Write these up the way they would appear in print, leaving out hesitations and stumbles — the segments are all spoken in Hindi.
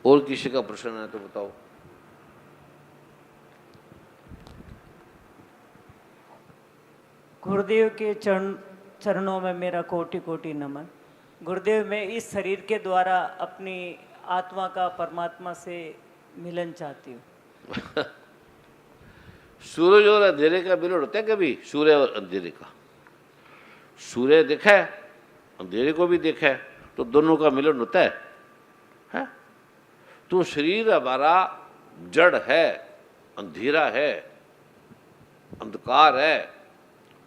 और किसी का प्रश्न है तो बताओ। गुरुदेव के चरणों में मेरा कोटि कोटि नमन। गुरुदेव, मैं इस शरीर के द्वारा अपनी आत्मा का परमात्मा से मिलन चाहती हूँ। सूरज और अंधेरे का मिलन होता है कभी? सूर्य और अंधेरे का? सूर्य देखा है, अंधेरे को भी देखा है, तो दोनों का मिलन होता है? तो शरीर हमारा जड़ है, अंधेरा है, अंधकार है,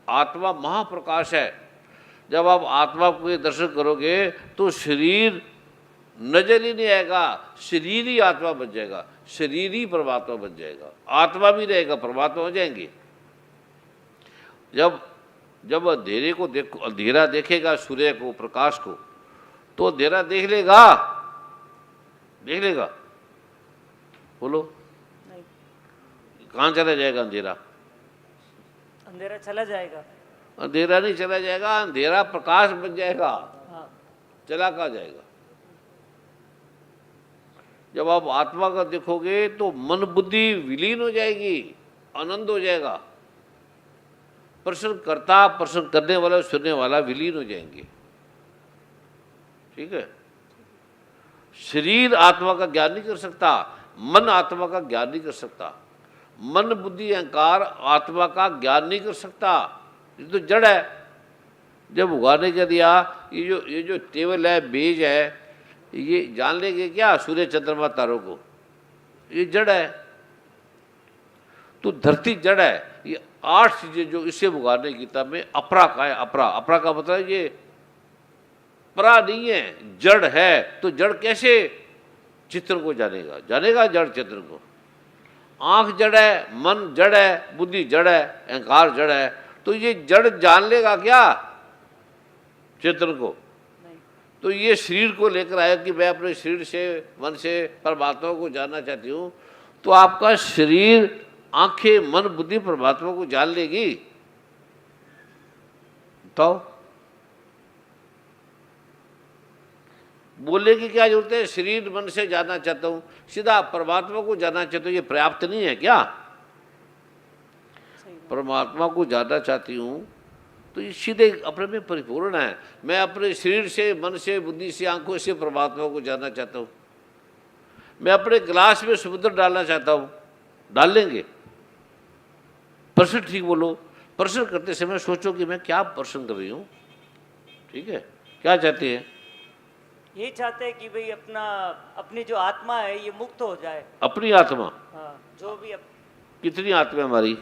आत्मा महाप्रकाश है। जब आप आत्मा को दर्शन करोगे तो शरीर नजर ही नहीं आएगा, शरीर ही आत्मा बन जाएगा, शरीर ही परमात्मा बन जाएगा, आत्मा भी रहेगा, परमात्मा हो जाएंगे। जब अंधेरे को देखो, अंधेरा देखेगा सूर्य को, प्रकाश को, तो अंधेरा देख लेगा? बोलो, नहीं, कहाँ चला जाएगा अंधेरा? अंधेरा चला जाएगा। अंधेरा नहीं चला जाएगा, अंधेरा प्रकाश बन जाएगा। हाँ। चला कहाँ जाएगा? जब आप आत्मा का देखोगे तो मन बुद्धि विलीन हो जाएगी, आनंद हो जाएगा। प्रश्न करता, प्रश्न करने वाला, सुनने वाला विलीन हो जाएंगे। ठीक है? शरीर आत्मा का ज्ञान नहीं कर सकता, मन आत्मा का ज्ञान नहीं कर सकता, मन बुद्धि अहंकार आत्मा का ज्ञान नहीं कर सकता। ये तो जड़ है। जब उगाने के दिया, ये जो टेबल है, बीज है, ये जान लेंगे क्या सूर्य चंद्रमा तारों को? ये जड़ है। तो धरती जड़ है। ये 8 चीजें जो इसे उगाने गीता में अपरा का है। अपरा का मतलब ये परा नहीं है, जड़ है। तो जड़ कैसे चित्र को जानेगा जड़ चित्र को? आंख जड़ है, मन जड़ है, बुद्धि जड़ है, अहंकार जड़ है। तो ये जड़ जान लेगा क्या चित्र को? नहीं। तो ये शरीर को लेकर आया कि मैं अपने शरीर से, मन से परमात्मा को जानना चाहती हूँ। तो आपका शरीर, आंखें, मन, बुद्धि परमात्मा को जान लेगी? बताओ, बोलने की क्या जरूरत है? शरीर मन से जानना चाहता हूँ, सीधा परमात्मा को जानना चाहता हूँ, ये पर्याप्त नहीं है क्या? परमात्मा को जानना चाहती हूँ तो ये सीधे अपने में परिपूर्ण है। मैं अपने शरीर से, मन से, बुद्धि से, आंखों से परमात्मा को जानना चाहता हूँ। मैं अपने गिलास में समुद्र डालना चाहता हूँ, डाल लेंगे? प्रश्न ठीक बोलो। प्रश्न करते समय सोचो कि मैं क्या प्रश्न कर रही हूँ। ठीक है? क्या चाहते हैं? ये चाहते हैं कि भाई अपनी जो आत्मा है ये मुक्त हो जाए। अपनी आत्मा? हाँ, जो भी कितनी आत्मा हमारी?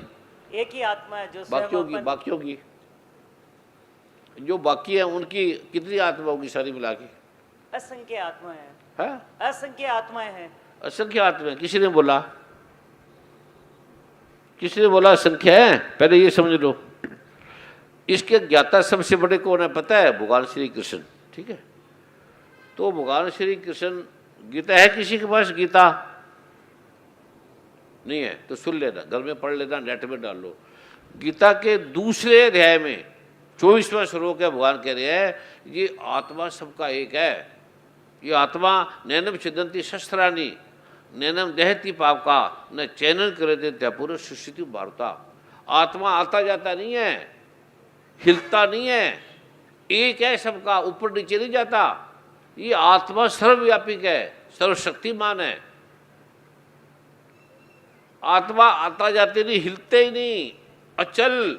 एक ही आत्मा है जो बाकियों की जो बाकी है उनकी कितनी आत्मा होगी सारी मिला के? असंख्य आत्माएं हैं। है? असंख्य आत्माएं हैं। असंख्य आत्मा? किसी ने बोला? संख्या है? पहले ये समझ लो। इसके ज्ञाता सबसे बड़े कौन है पता है? भगवान श्री कृष्ण। ठीक है? तो भगवान श्री कृष्ण, गीता है किसी के पास? गीता नहीं है तो सुन लेना, घर में पढ़ लेना, नेट में डाल लो। गीता के दूसरे अध्याय में 24वां श्लोक है, भगवान कह रहे हैं ये आत्मा सबका एक है। ये आत्मा नैनम छिदंती शस्त्राणी नैनम दहती पापका न चैनन करे देते पूरे सुशिति वार्ता। आत्मा आता जाता नहीं है, हिलता नहीं है, एक है सबका, ऊपर नीचे नहीं जाता। ये आत्मा सर्वव्यापक है, सर्वशक्तिमान है। आत्मा आता जाते नहीं, हिलते ही नहीं, अचल,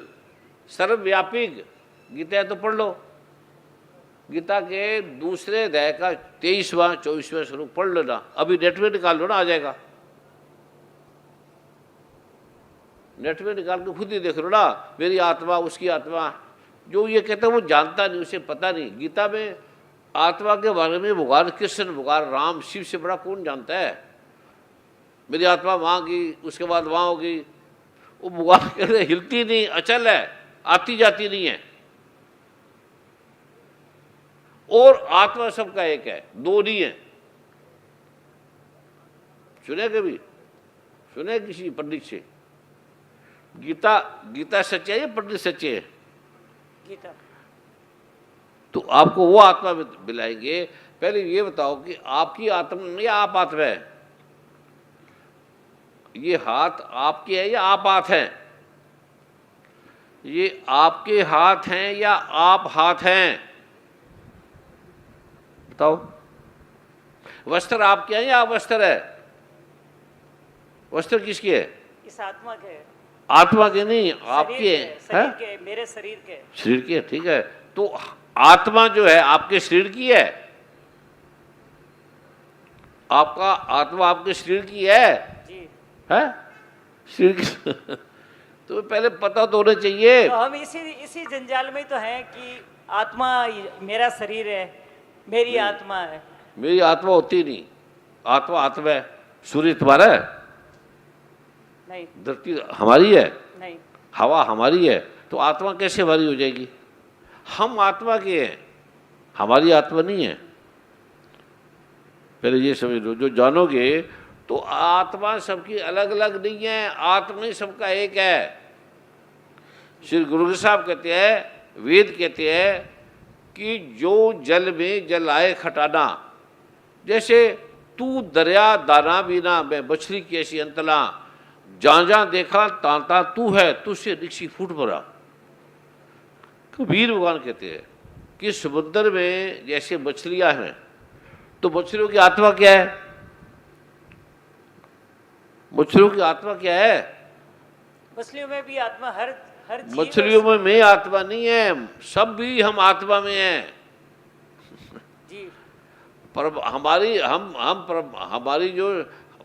सर्वव्यापक। गीता है तो पढ़ लो। गीता के दूसरे अध्याय का 23वां 24वां श्लोक पढ़ लेना, अभी नेट में निकाल लो ना, आ जाएगा। नेट में निकाल के खुद ही देख लो ना। मेरी आत्मा, उसकी आत्मा, जो ये कहता है वो जानता नहीं, उसे पता नहीं। गीता में आत्मा के बारे में भगवान कृष्ण, भगवान राम, शिव से बड़ा कौन जानता है? मेरी आत्मा वहाँ गई, उसके बाद वहाँ होगी। वो भगवान कहते हैं हिलती नहीं, अचल है, आती जाती नहीं है। और आत्मा सबका एक है, दो नहीं है। सुने कभी? सुने किसी पंडित से? गीता सच्चे है या पंडित सच्चे है? गीता। तो आपको वो आत्मा मिलाएंगे पहले ये बताओ कि आपकी आत्मा या आप आत्मा है? ये हाथ आपके है या आप हाथ हैं? ये आपके हाथ हैं या आप हाथ हैं? बताओ। वस्त्र आपके हैं या आप वस्त्र है? वस्त्र किसके है? इस आत्मा के है, आत्मा के नहीं, आपके हैं। शरीर के, मेरे शरीर के। शरीर की है, ठीक है। तो आत्मा जो है आपके शरीर की है? आपका आत्मा आपके शरीर की है? जी। है शरीर की तो पहले पता तो होना चाहिए। तो हम इसी जंजाल में तो हैं कि आत्मा मेरा शरीर है, मेरी आत्मा है। मेरी आत्मा होती नहीं, आत्मा आत्मा है। सूर्य तुम्हारा है? नहीं। धरती हमारी है? नहीं। हवा हमारी है, तो आत्मा कैसे हमारी हो जाएगी? हम आत्मा के हैं, हमारी आत्मा नहीं है। पहले ये समझ लो, जो जानोगे तो आत्मा सबकी अलग अलग नहीं है, आत्मा ही सबका एक है। श्री गुरु ग्रंथ साहब कहते हैं, वेद कहते हैं कि जो जल में जल आए खटाना, जैसे तू दरिया दाना बिना मैं मछली की ऐसी अंतला, जहाँ जहाँ देखा तांता तू है, तुझसे रिक्शी फूट पड़ा। कबीर भगवान कहते हैं कि समुद्र में जैसे मछलियां हैं, तो मछलियों की आत्मा क्या है? मछलियों की आत्मा क्या है? मछलियों में भी आत्मा, हर जीव मछलियों में मैं आत्मा नहीं है, सब भी हम आत्मा में हैं। जी। पर हमारी हमारी जो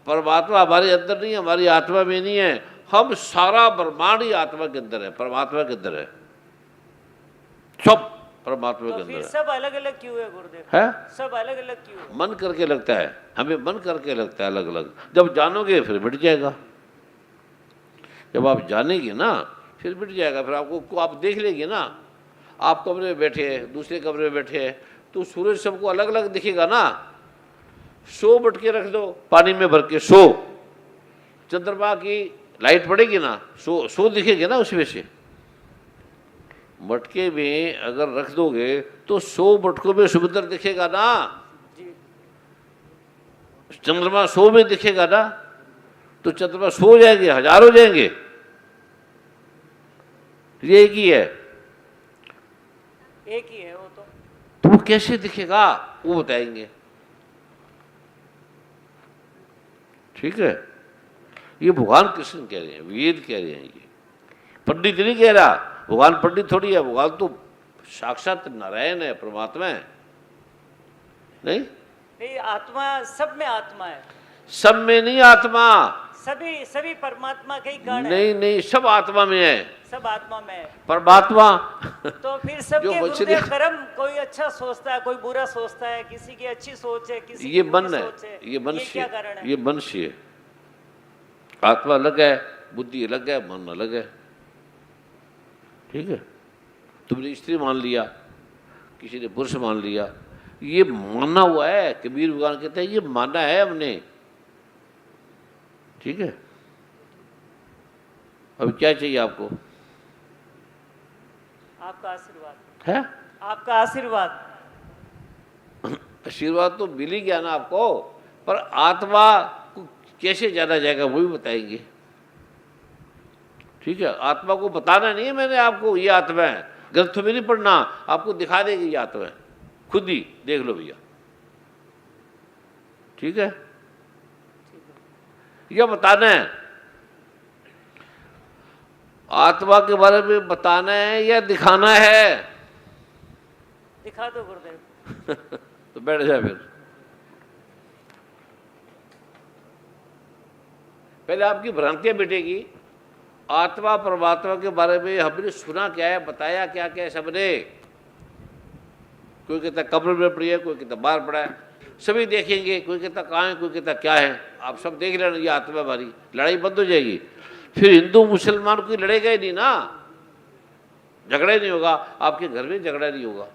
परमात्मा हमारे अंदर नहीं है, हमारी आत्मा में नहीं है। हम सारा ब्रह्मांड ही आत्मा के अंदर है, परमात्मा के अंदर है, सब परमात्मा के तो अंदर फिर है। सब अलग अलग क्यों है गुरुदेव? है सब अलग अलग क्यों है? मन करके लगता है, हमें मन करके लगता है अलग अलग। जब जानोगे फिर मिट जाएगा, जब आप जानेंगे ना फिर मिट जाएगा। फिर आपको आप देख लेंगे ना, आप कमरे में बैठे हैं, दूसरे कमरे में बैठे हैं, तो सूरज सबको अलग अलग दिखेगा ना। 100 मटके रख दो पानी में भर के, 100 चंद्रमा की लाइट पड़ेगी ना, 100 दिखेंगे ना उसमें से। मटके में अगर रख दोगे तो 100 मटकों में समुद्र दिखेगा ना, जी। चंद्रमा 100 में दिखेगा ना। तो चंद्रमा 100 हो जाएंगे, 1000 हो जाएंगे, ये एक ही है। एक ही है वो तो वो कैसे दिखेगा वो बताएंगे, ठीक है। ये भगवान कृष्ण कह रहे हैं, वेद कह रहे हैं, ये पंडित नहीं कह रहा। भगवान पंडित थोड़ी है, भगवान तो साक्षात नारायण है, परमात्मा है। नहीं नहीं, आत्मा सब में आत्मा है, सब में नहीं आत्मा, सभी परमात्मा के ही कण है। नहीं नहीं, सब आत्मा में है, सब आत्मा में है। परमात्मा तो फिर सबके जो गुरुदेव कर्म, कोई अच्छा सोचता है, कोई बुरा सोचता है, किसी की अच्छी सोच है, किसी ये की मन बुरी है, सोच है। ये मनुष्य, क्या कारण है? ये मनुष्य है। आत्मा अलग है, बुद्धि अलग है, मन अलग है, ठीक है। तुमने स्त्री मान लिया, किसी ने पुरुष मान लिया, ये माना हुआ है। कबीर भगवान कहते हैं ये माना है हमने, ठीक है। अब क्या चाहिए आपको? आपका आशीर्वाद है, आपका आशीर्वाद। आशीर्वाद तो मिल ही गया ना आपको, पर आत्मा को कैसे जाना जाएगा वो भी बताएंगे, ठीक है। आत्मा को बताना नहीं है मैंने आपको, ये आत्मा है, ग्रंथ में नहीं पढ़ना, आपको दिखा देगी ये आत्मा है, खुद ही देख लो भैया, ठीक है। यह बताना है, आत्मा के बारे में बताना है या दिखाना है? दिखा दो गुरुदेव। तो बैठ जाए फिर। पहले आपकी भ्रांतियां मिटेगी। आत्मा परमात्मा के बारे में हमने सुना क्या है, बताया क्या क्या है सबने। कोई कहता कब्र में पड़ी है, कोई कहता बाहर पड़ा है, सभी देखेंगे, कोई कहता कहाँ है, कोई कहता क्या है। आप सब देख लेना, ये आत्मा हमारी, लड़ाई बंद हो जाएगी। फिर हिंदू मुसलमान कोई लड़ेगा ही नहीं ना, झगड़ा ही नहीं होगा, आपके घर में झगड़ा नहीं होगा।